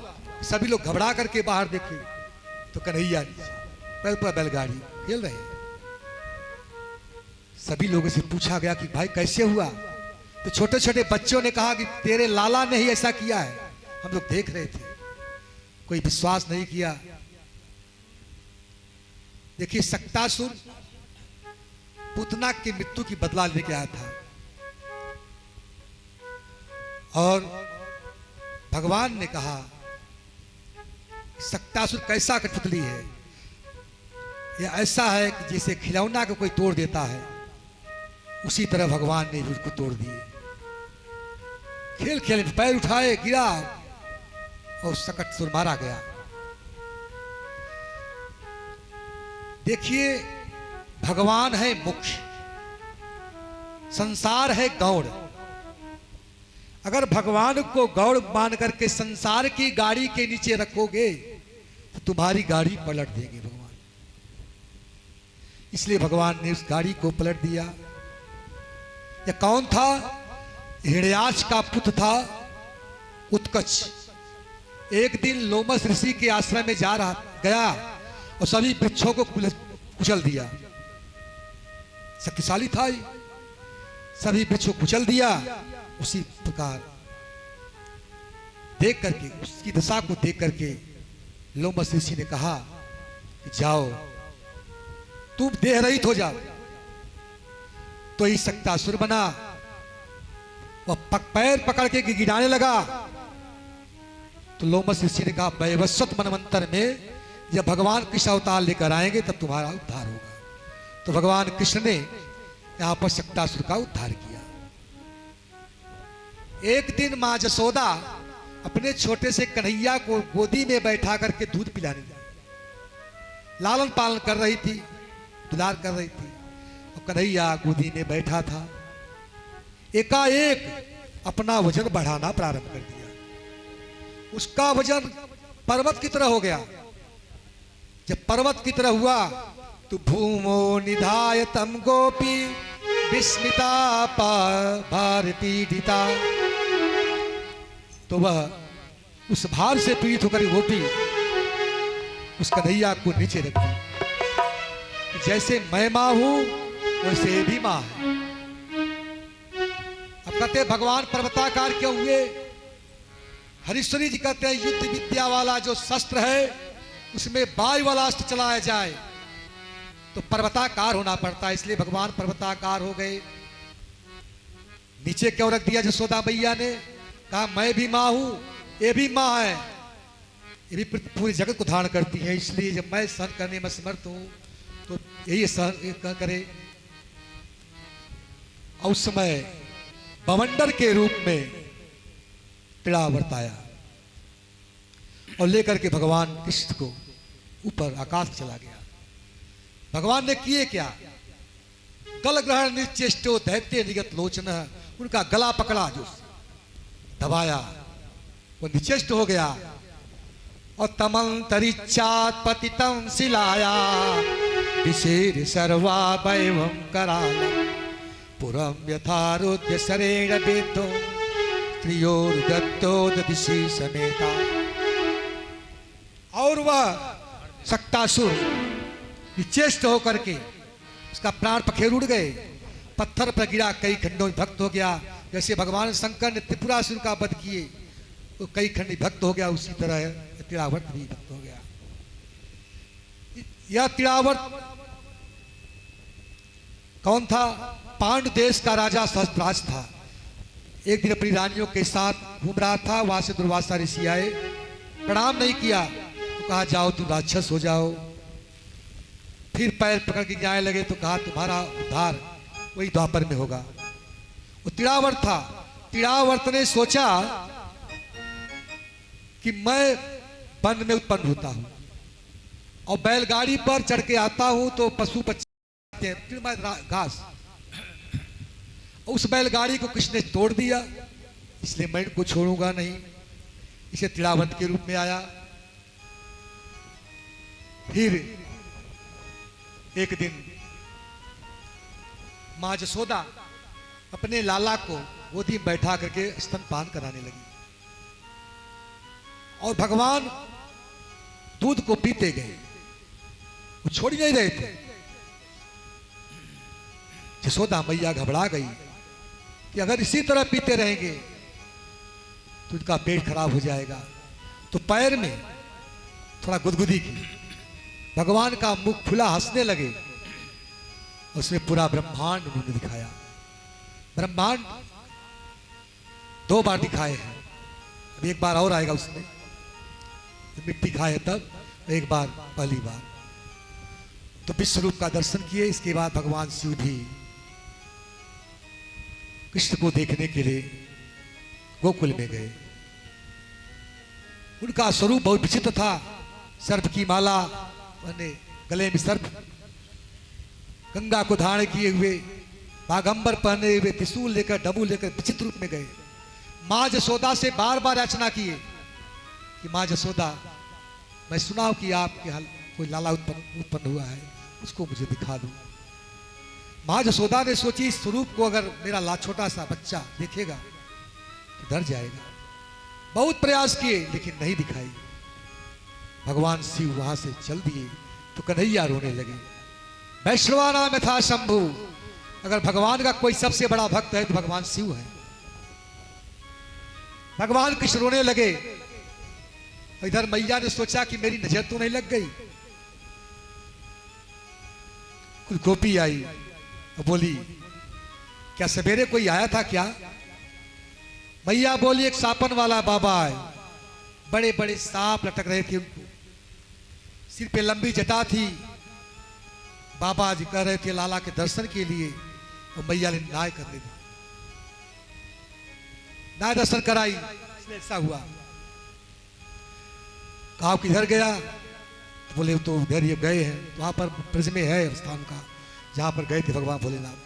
[SPEAKER 1] सभी लोग घबरा करके बाहर देखे तो कन्हैया पर बैलगाड़ी खेल रहे हैं। सभी लोगों से पूछा गया कि भाई कैसे हुआ, तो छोटे छोटे बच्चों ने कहा कि तेरे लाला ने ही ऐसा किया है, हम लोग देख रहे थे। कोई विश्वास नहीं किया। देखिए सक्टासुर पूतना की मृत्यु की बदला लेके आया था और भगवान ने कहा सक्टासुर कैसा कठपुतली है, यह ऐसा है कि जैसे खिलौना को कोई तोड़ देता है, उसी तरह भगवान ने भी उसको तोड़ दिए। खेल खेल में पैर उठाए, गिरा और सकटसुर मारा गया। देखिए भगवान है मुख्य, संसार है गौड़। अगर भगवान को गौड़ मान करके संसार की गाड़ी के नीचे रखोगे तो तुम्हारी गाड़ी पलट देंगे भगवान। इसलिए भगवान ने उस गाड़ी को पलट दिया। यह कौन था? हिरण्याक्ष का पुत्र था उत्कच। एक दिन लोमस ऋषि के आश्रम में गया और सभी वृक्षों को कुचल दिया। शक्तिशाली था, सभी वृक्षों को कुचल दिया। उसी प्रकार देख करके, उसकी दशा को देख करके लोमस ऋषि ने कहा कि जाओ तुम देह रहित हो जाओ, तो ही शक्तासुर बना। वह पैर पकड़ के गिराने लगा तो लोमस ऋषि ने कहा, वैवस्वत मनवंतर में जब भगवान कृष्ण अवतार लेकर आएंगे तब तुम्हारा उद्धार होगा। तो भगवान कृष्ण ने यहां पर शक्तासुर का उद्धार किया। एक दिन मां जसोदा अपने छोटे से कन्हैया को गोदी में बैठा करके दूध पिलाने लगी, लालन पालन कर रही थी, दुलार कर रही थी। और कन्हैया गोदी में बैठा था, एकाएक अपना वजन बढ़ाना प्रारंभ कर दिया। उसका वजन पर्वत की तरह हो गया। जब पर्वत की तरह हुआ तो भूमो निधाय तम गोपी विस्मिता भारतीडिता, तो वह उस भार से पीड़ित होकर गोपी उस कन्हैया को नीचे रख दी। जैसे मैं मां हूं वैसे भी मां है। अब कहते भगवान पर्वताकार क्यों हुए? हरीश्वरी जी कहते हैं युद्ध विद्या वाला जो शस्त्र है उसमें वायु वाला अस्त्र चलाया जाए तो पर्वताकार होना पड़ता है, इसलिए भगवान पर्वताकार हो गए। नीचे क्यों रख दिया जसोदा मैया ने? कहा मैं भी मां हूं, ये भी मां है, ये भी पूरे जगत को धारण करती है, इसलिए जब मैं सहन करने में समर्थ हूं तो यही सहन करे। और उस समय बवंडर के रूप में तिड़ावर्त आया और लेकर के भगवान कृष्ण को ऊपर आकाश चला गया। भगवान ने किए क्या? गल ग्रहण निचेष्टो दैत्य निगत लोचन, उनका गला पकड़ा, जो दबाया, वो निचेष्ट हो गया। और तमंतरिचात पतितम शिलाया विशेर सर्वा वैभवं कराल पुरम यथारोध्य शरेण वेदो त्रियोर्गतो ददिशि समेता। और वह शक्तासुर निचेष्ट होकर के उसका प्राण पखेर उड़ गए, पत्थर पर गिरा, कई खंडों में भक्त हो गया। जैसे भगवान शंकर ने त्रिपुरासुर का वध किए तो कई खंड भक्त हो गया, उसी तरह तिड़ावर्त भी भक्त हो गया। यह तिड़ावर्त कौन था? पांडु देश का राजा सहस्त्राज था। एक दिन अपनी रानियों के साथ घूम रहा था, वहां से दुर्वासा ऋषि आए, प्रणाम नहीं किया तो कहा जाओ तुम राक्षस हो जाओ। फिर पैर पकड़ के जाने लगे तो कहा तुम्हारा उद्धार वही द्वापर में होगा। वो तिड़ावर्त था। तिड़ावर्त ने सोचा कि मैं वन में उत्पन्न होता हूं और बैलगाड़ी पर चढ़ के आता हूं तो पशु पक्षी हैं, फिर मैं घास। उस बैलगाड़ी को किसने तोड़ दिया, इसलिए मैं इनको छोड़ूंगा नहीं। इसे तिड़ावर्त के रूप में आया। फिर एक दिन मां जसोदा अपने लाला को गोदी में बैठा करके स्तनपान कराने लगी और भगवान दूध को पीते गए, वो छोड़ नहीं रहे थे। जसोदा मैया घबरा गई कि अगर इसी तरह पीते रहेंगे तो उनका पेट खराब हो जाएगा। तो पैर में थोड़ा गुदगुदी की, भगवान का मुख खुला, हंसने लगे। उसमें पूरा ब्रह्मांड उन्होंने दिखाया। ब्रह्मांड 2 बार दिखाए हैं, अब एक बार और आएगा उसमें। मिट्टी खाए तब एक बार, पहली बार तो विश्व रूप का दर्शन किए। इसके बाद भगवान शिव भी कृष्ण को देखने के लिए गोकुल में गए। उनका स्वरूप बहुत विचित्र था। सर्प की माला बने, गले में सर्प, गंगा को धारण किए हुए, बागंबर पहने हुए, त्रिशूल लेकर, डमरू लेकर विचित्र रूप में गए। मां जसोदा से बार बार याचना किए कि मां जसोदा, मैं सुना हूं कि आपके हाल कोई लाला उत्पन्न हुआ है, उसको मुझे दिखा दो। मां जसोदा ने सोची इस स्वरूप को अगर मेरा छोटा सा बच्चा देखेगा तो डर जाएगा। बहुत प्रयास किए लेकिन नहीं दिखाई। भगवान शिव वहां से चल दिए तो कन्हैया रोने लगे। वैष्णवाना में था शंभु, अगर भगवान का कोई सबसे बड़ा भक्त है तो भगवान शिव है। भगवान कृष्ण रोने लगे। इधर मैया ने सोचा कि मेरी नजर तो नहीं लग गई। कुछ गोपी आई और बोली क्या सवेरे कोई आया था क्या? मैया बोली एक सापन वाला बाबा है, बड़े बड़े सांप लटक रहे थे उनको, सिर पे लंबी जटा थी। बाबा जी कह रहे थे लाला के दर्शन के लिए, और मैया ने न्याय करने दी, न्याय दर्शन कराई, इसलिए ऐसा हुआ। कहा किधर गया? तो बोले तो उधर ये गए हैं, तो वहां पर ब्रज में है स्थान का जहां पर गए थे भगवान भोलेनाथ।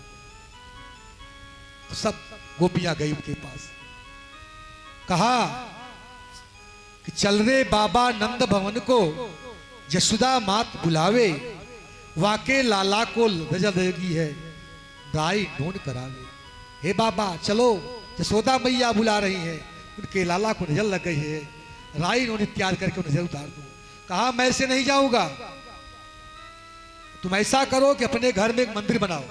[SPEAKER 1] तो सब गोपियां गई उनके पास, कहा कि चल रे बाबा नंद भवन को, यशोदा मात बुलावे, वाके लाला को रजा देगी है, राई ढूंढ करावे। हे बाबा चलो, यशोदा मैया बुला रही हैं, उनके लाला को नजर लग गई है, राई ढूंढ त्याग करके नजर उतार दो। कहा मैं ऐसे नहीं जाऊंगा, तुम ऐसा करो कि अपने घर में एक मंदिर बनाओ,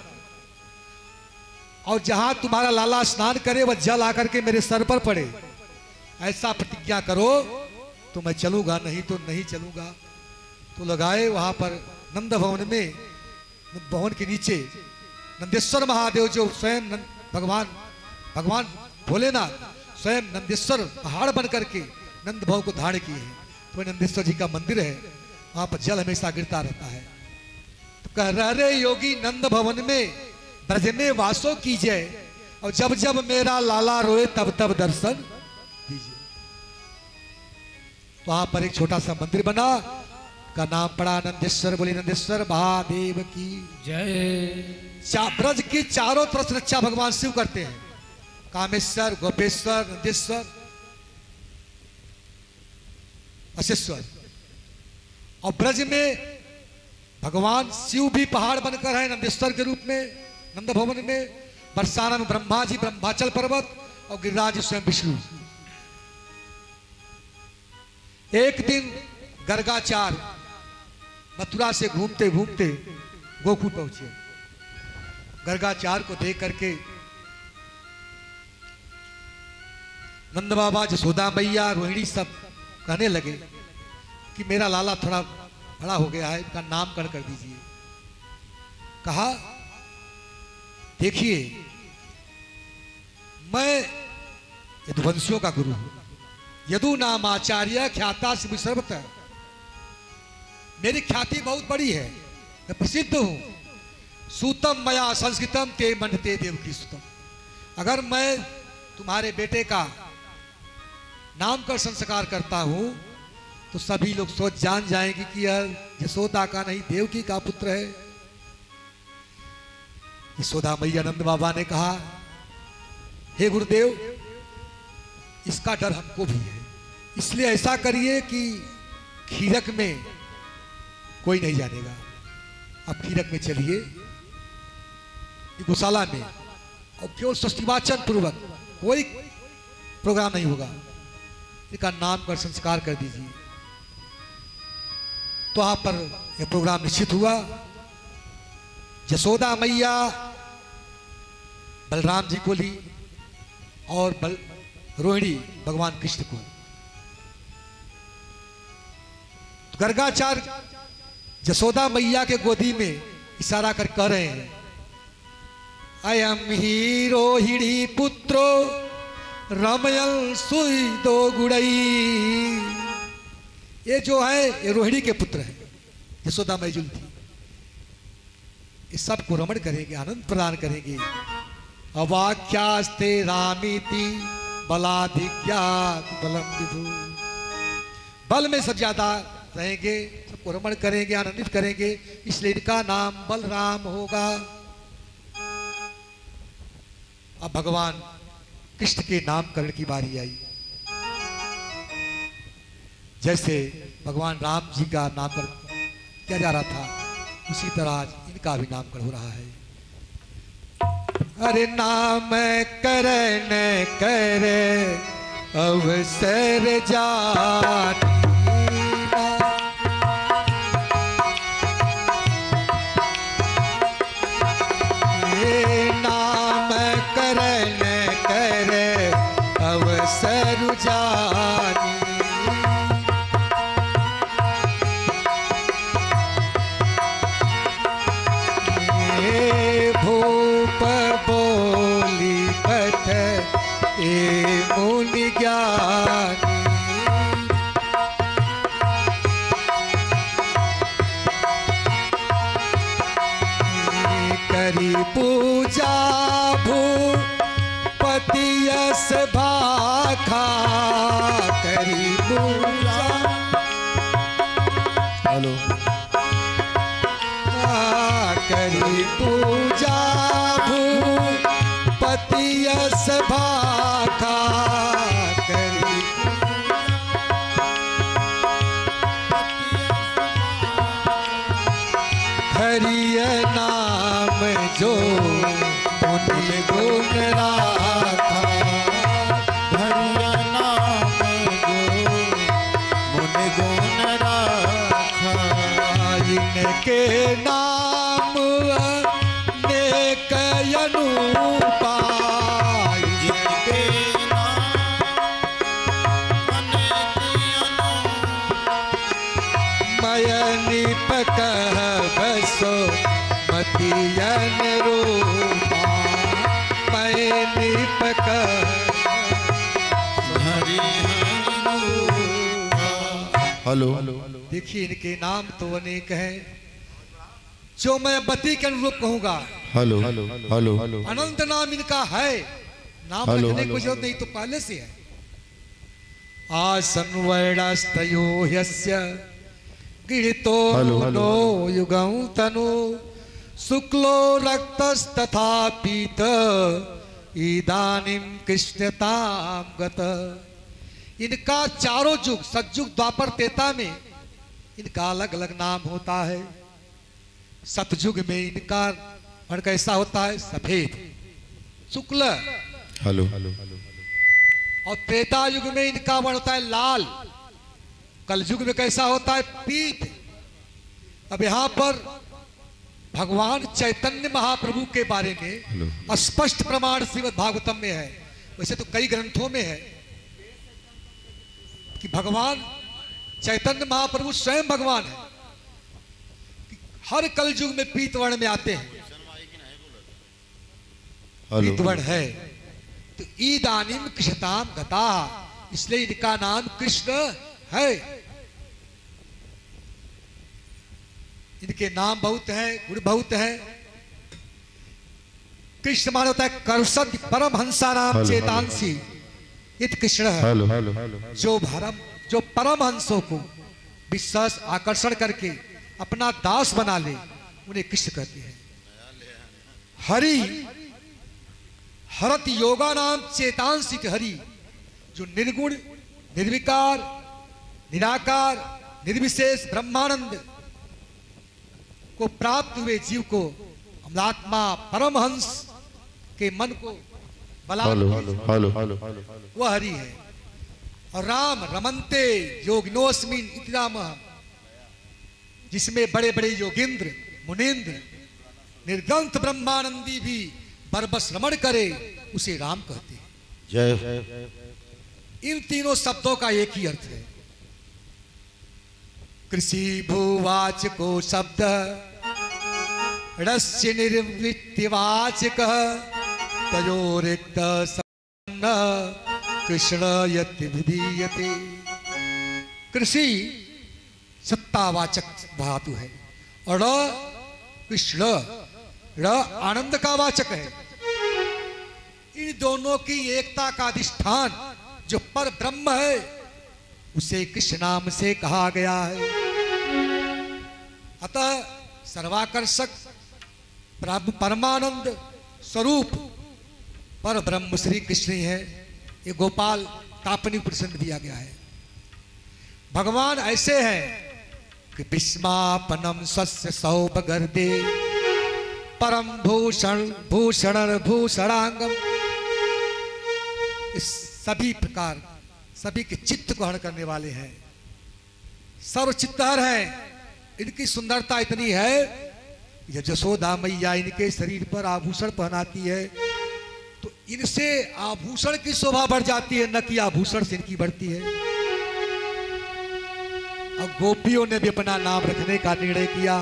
[SPEAKER 1] और जहां तुम्हारा लाला स्नान करे वह जल आकर के मेरे सर पर पड़े, ऐसा प्रतिज्ञा करो तो मैं चलूंगा, नहीं तो नहीं चलूंगा। तो लगाए वहां पर नंद भवन में, भवन के नीचे नंदेश्वर महादेव जो स्वयं भगवान भोलेनाथ स्वयं नंदेश्वर पहाड़ बन करके नंद भवन को धारण किए हैं। तो नंदेश्वर जी का मंदिर है, वहां पर जल हमेशा गिरता रहता है। तो कह रहे योगी नंद भवन में ब्रज में वासो कीजिए, और जब जब मेरा लाला रोए तब तब दर्शन दीजिए। वहां पर एक छोटा सा मंदिर बना, का नाम पड़ा नंदेश्वर। बोली नंदेश्वर महादेव की जय। ब्रज की चारों तरफ रक्षा भगवान शिव करते हैं, कामेश्वर, गोपेश्वर, नंदेश्वर, वशिष्ठर। और ब्रज में भगवान शिव भी पहाड़ बनकर है नंदेश्वर के रूप में नंद भवन में, बरसाना में ब्रह्मा जी ब्रह्माचल पर्वत, और गिरिराज स्वयं विष्णु। एक दिन गर्गाचार मथुरा से घूमते घूमते गोकुल पहुंचे। गर्गाचार को देख करके नंद बाबा, यशोदा मैया, रोहिणी सब कहने लगे कि मेरा लाला थोड़ा बड़ा हो गया है, इनका नामकरण कर दीजिए। कहा देखिए मैं यदुवंशियों का गुरु हूं, यदु नाम आचार्य ख्याता शिव सर्वतः, मेरी ख्याति बहुत बड़ी है, मैं प्रसिद्ध हूं। सूतम मया संस्कृतम ते मंडते देवकी सुतम। अगर मैं तुम्हारे बेटे का नामकरण संस्कार करता हूं तो सभी लोग सोच जान जाएंगे कि यह यशोदा का नहीं देवकी का पुत्र है। यशोदा मैया नंद बाबा ने कहा हे गुरुदेव, इसका डर हमको भी है, इसलिए ऐसा करिए कि खीरक में कोई नहीं जानेगा। अब खीरक में चलिए गौशाला में, और केवल षष्ठीवाचन पूर्वक कोई प्रोग्राम नहीं होगा, इनका नामकरण संस्कार कर दीजिए। तो वहां पर यह प्रोग्राम निश्चित हुआ। यशोदा मैया बलराम जी को ली और रोहिणी भगवान कृष्ण को। तो गर्गाचार यशोदा मैया के गोदी में इशारा कर कह रहे हैं अयम ही रोहिणी पुत्रो रमयल सुई दो गुड़ई। ये जो है ये रोहिणी के पुत्र है, यशोदा मैजुल थी। इस सब को रमण करेंगे, आनंद प्रदान करेंगे। अवाक्यास्ते रामीति बलाधिक्यात बलम विधु। बल में सब ज्यादा रहेंगे, सबको रमण करेंगे, आनंदित करेंगे, इसलिए इनका नाम बलराम होगा। अब भगवान कृष्ण के नामकरण की बारी आई। जैसे भगवान राम जी का नामकरण किया जा रहा था, उसी तरह आज इनका भी नामकरण हो रहा है। अरे नाम करन करे अवसर जानी, नाम करन करे अवसर जानी। भूप बो ज्ञानी। करी पूजा भूपति यस भाखा, करी पूजा।
[SPEAKER 2] हेलो।
[SPEAKER 1] करी पूजा भूपति यस भाखा, करी हरिय नाम जो मुनि गुण राखा,
[SPEAKER 2] हरिय नाम जो मुनि गुण राखा।
[SPEAKER 1] इनके नाम अनेक अनूपा,
[SPEAKER 2] इनके नाम अनेक
[SPEAKER 1] मय निपक बसो मतियन रूपा, मय निपक
[SPEAKER 2] हरि हेलो।
[SPEAKER 1] देखिए इनके नाम तो अनेक हैं, जो मैं बती के अनुरूप कहूंगा।
[SPEAKER 2] Hello hello hello.
[SPEAKER 1] अनंत नाम इनका है, नाम
[SPEAKER 2] हेलो,
[SPEAKER 1] रखने की
[SPEAKER 2] हेलो,
[SPEAKER 1] जरूरत नहीं, तो पहले से है। आसन वर्णस्तयो ह्यस्य गिरितो
[SPEAKER 2] हेलो, हेलो,
[SPEAKER 1] नो युगं तनु, शुक्लो रक्तस्तथा पीत इदानीं कृष्णतां गत। इनका चारों युग सतयुग द्वापर त्रेता में इनका अलग अलग नाम होता है। सतयुग में इनका वर्ण कैसा होता है? सफेद शुक्ल।
[SPEAKER 2] हेलो।
[SPEAKER 1] और त्रेता युग में इनका वर्ण होता है लाल। कलयुग में कैसा होता है? पीत। अब यहाँ पर भगवान चैतन्य महाप्रभु के बारे में स्पष्ट प्रमाण श्रीमद् भागवतम में है, वैसे तो कई ग्रंथों में है कि भगवान चैतन्य महाप्रभु स्वयं भगवान है, हर कलयुग में पीत वर्ण में आते हैं। पीत वर्ण है तो ईदानीम कृष्णताम गता, इसलिए इनका नाम कृष्ण है। इनके नाम बहुत है, गुण बहुत है। कृष्ण मान होता है कर्षद परमहंसा नाम चेतांसी, इत कृष्ण है जो परमहंसों को विश्वास आकर्षण करके अपना दास बना ले, उन्हें कृष्ण कहते हैं। हरि हरत योगा नाम चेतांसी, हरि जो निर्गुण निर्विकार निराकार निर्विशेष ब्रह्मानंद को प्राप्त हुए जीव को अमलात्मा परमहंस के मन को बला, वह हरि है। और राम रमन्ते योगिनोस्मिन् इति रामः, जिसमें बड़े बड़े योगींद्र मुनींद्र निर्ग्रंथ ब्रह्मानंदी भी बरबस रमण करे, उसे राम कहते हैं।
[SPEAKER 2] जय।
[SPEAKER 1] इन तीनों शब्दों का एक ही अर्थ है। कृषि भूवाचको शब्द रस्य निर्वृत्तिवाचक तयोरिक्त संपन्न कृष्ण यति विधीयते। कृषि सत्तावाचक धातु है और कृष्ण आनंद का वाचक है। इन दोनों की एकता का अधिष्ठान जो पर ब्रह्म है, उसे कृष्ण नाम से कहा गया है। अतः सर्वाकर्षक परमानंद स्वरूप पर ब्रह्म श्री कृष्ण ही है। ये गोपाल कापनी प्रसन्न दिया गया है। भगवान ऐसे हैं कि विस्मापनम स्वस्य सौभगर्दे परम भूषण भूषण भूषणांगम, इस सभी प्रकार सभी के चित्त को हरण करने वाले हैं, सर्वचित्तहर हैं। इनकी सुंदरता इतनी है, यह जशोदा मैया इनके शरीर पर आभूषण पहनाती है तो इनसे आभूषण की शोभा बढ़ जाती है, न कि आभूषण से इनकी बढ़ती है। अब गोपियों ने भी अपना नाम रखने का निर्णय किया।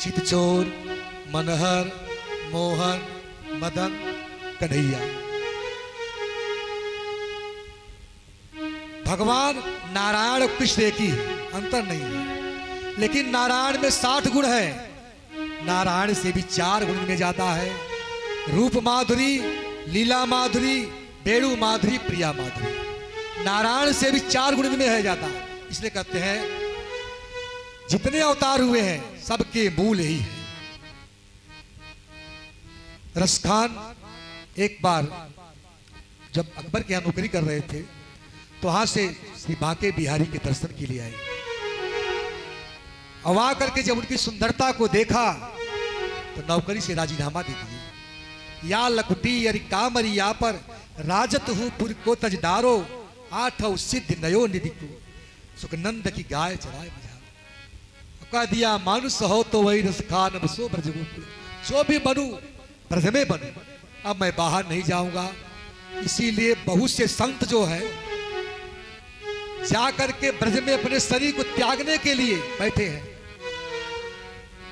[SPEAKER 1] चितचोर, मनहर, मोहन, मदन, कन्हैया। भगवान नारायण और कृष्ण एक ही है, अंतर नहीं है। लेकिन नारायण में 60 गुण है, नारायण से भी 4 गुण में जाता है। रूप माधुरी, लीला माधुरी, वेणु माधुरी, प्रिया माधुरी। नारायण से भी 4 गुण में है जाता। इसलिए कहते हैं जितने अवतार हुए हैं सबके मूल यही है। रस खान एक बार जब अकबर के यहाँ नौकरी कर रहे थे तो वहां से श्री बांके बिहारी के दर्शन के लिए आए। और वहां करके जब उनकी सुंदरता को देखा तो नौकरी से राजीनामा दे दिए। या लकुटी अरि कामरी या पर राजत हूं पुर को तज डारो, 8 सिद्ध नयो निधि को सुखनंद की गाय चराए बजा। कह दिया मानुष हो तो वही रस खान बसो ब्रज गोकुल, जो भी बनू ब्रज में बनू, अब मैं बाहर नहीं जाऊंगा। इसीलिए बहुत से संत जो है जाकर के ब्रज में अपने शरीर को त्यागने के लिए बैठे हैं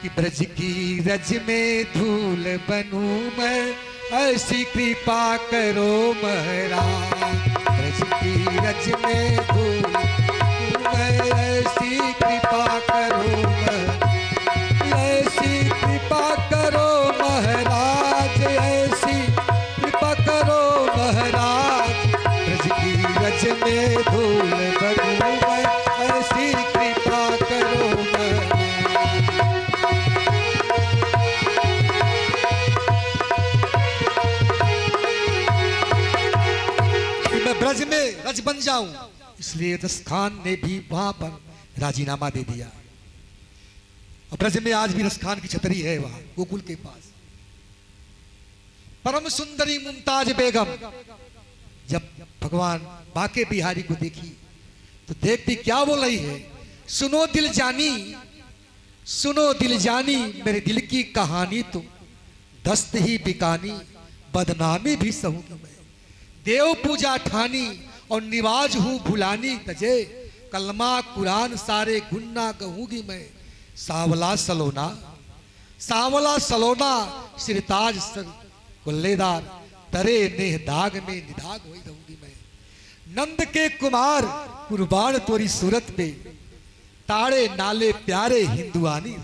[SPEAKER 1] कि ब्रज की रज में धूल बनूं मैं, ऐसी कृपा करो महाराज। ब्रज की रज में धूल मैं, ऐसी कृपा करो महाराज, ऐसी कृपा करो महाराज, ऐसी कृपा करो महाराज। ब्रज की रज में धूल बनूं मैं, ऐसी कृपा करो महाराज। मैं ब्रज में रज बन जाऊं, इसलिए रस खान ने भी वहां पर राजीनामा दे दिया। और ब्रज में आज भी रस खान की छतरी है वहां गोकुल के पास। परम सुंदरी मुमताज बेगम जब भगवान बांके बिहारी को देखी तो देखती क्या बोल रही है, सुनो दिल जानी, सुनो दिल जानी, मेरे दिल की कहानी तुम, दस्त ही बिकानी, बदनामी भी सहूंगी मैं। देव पूजा ठानी और निवाज हूं भुलानी तजे, कलमा कुरान सारे गुन्ना कहूंगी मैं। सावला सलोना, सावला सलोना, सिरताज सर गुल्लेदार, तरे नेह दाग में निदाग वही रहूंगी मैं। नंद के कुमार कुर्बान तोरी सूरत पे, ताड़े नाले प्यारे हिंदुआनी।